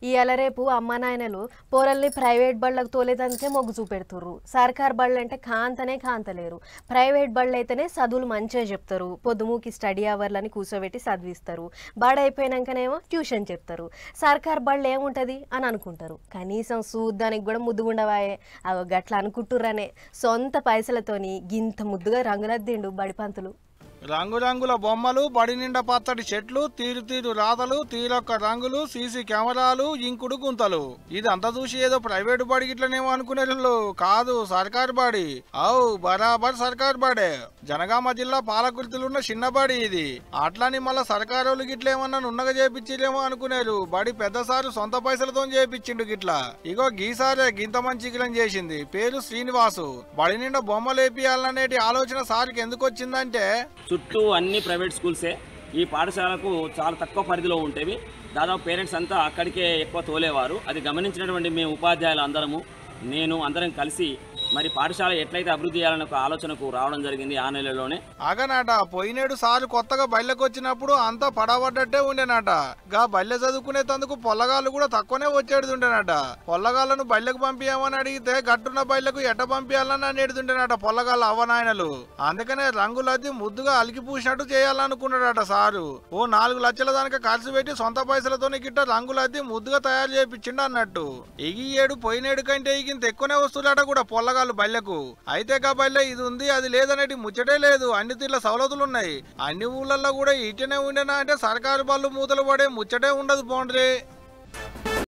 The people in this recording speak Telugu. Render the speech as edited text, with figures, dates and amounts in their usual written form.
ఇయాల రేపు అమ్మ నాయనలు పోరల్ని ప్రైవేట్ బళ్ళకు తోలేదానికే మొగ్గు చూపెడుతుర్రు. సర్కార్ బళ్ళు అంటే కాంతలేరు. ప్రైవేట్ బళ్ళు అయితేనే చదువులు మంచిగా చెప్తారు. పొద్దుమూకి స్టడీ అవర్లని కూర్చోబెట్టి చదివిస్తారు. బడి అయిపోయినాకనేమో ట్యూషన్ చెప్తారు. సర్కార్ బళ్ళు ఏముంటుంది అని అనుకుంటారు. కనీసం చూద్దానికి కూడా ముద్దుగుండవాయే. అవి గట్ల అనుకుంటుర్రనే సొంత పైసలతోని గింత ముద్దుగా రంగులద్దిండు బడిపంతులు. రంగురంగుల బొమ్మలు, బడి నిండా పచ్చడి చెట్లు, తీరు రాతలు, తీరొక్క రంగులు, సీసీ కెమెరాలు, ఇంకుడు గుంతలు. ఇదంతా చూసి ఏదో ప్రైవేటు బడి గిట్లనేమో అనుకునేళ్ళు. కాదు, సర్కారు బడి. అవు బరాబర్ సర్కారు బడే. జనగామ జిల్లా పాలకుర్తిలున్న చిన్న బడి ఇది. అట్లని మళ్ళా సర్కారోళ్ళు గిట్లేమన్నా నున్నగా చేపించిలేమో అనుకునేరు. బడి పెద్దసారు సొంత పైసలతో చేపించిండు గిట్లా. ఇగో గీసారే గింత మంచి గిలం చేసింది. పేరు శ్రీనివాసు. బడి నిండా బొమ్మలు వేపియాలనేటి ఆలోచన సార్కి ఎందుకు వచ్చిందంటే, చుట్టూ అన్ని ప్రైవేట్ స్కూల్సే. ఈ పాఠశాలకు చాలా తక్కువ పరిధిలో ఉండేవి. దాదాపు పేరెంట్స్ అంతా అక్కడికే ఎక్కువ తోలేవారు. అది గమనించినటువంటి మేము ఉపాధ్యాయులు అందరం కలిసి మరి పాఠశాల ఎట్లయితే అభివృద్ధి చేయాలని ఒక ఆలోచనకు రావడం జరిగింది ఆ నెలలోనే. ఆగనాట పోయినేడు సార్లు కొత్తగా బళ్ళకి వచ్చినప్పుడు అంతా పడబడ్డట్టే ఉండేనట. గా బల్లె చదువుకునే తందుకు పొల్లగాళ్ళు కూడా తక్కువనే వచ్చేడుతుండేనట. పొల్లగాళ్ళను బళ్ళకు పంపించామని అడిగితే గట్టున్న బళ్ళకు ఎట్ట పంపించాలని అనేడుతుండేనట పొల్లగాళ్ళ అవ్వనాయనలు. అందుకనే రంగులద్ది ముద్దుగా అలికి పూసినట్టు చేయాలనుకున్నాడట సారు. ఓ 4 లక్షల దానిక ఖర్చు పెట్టి సొంత పైసలతోని గిట్ట రంగులద్ది ముద్దుగా తయారు చేయించిండు అన్నట్టు. ఈ ఏడు పోయినేడు కంటే ఇంత ఎక్కువనే వస్తువులట కూడా పొల్లగా బళ్ళకు. అయితే కా బళ్ళె ఇది ఉంది అది లేదనేటి ముచ్చటే లేదు. అన్ని తీర్ల సవలతులు ఉన్నాయి. అన్ని ఊళ్ళల్లో కూడా ఇటనే ఉండేనా అంటే సర్కారు బళ్ళు మూతలు పడే ముచ్చటే ఉండదు పోండ్రి.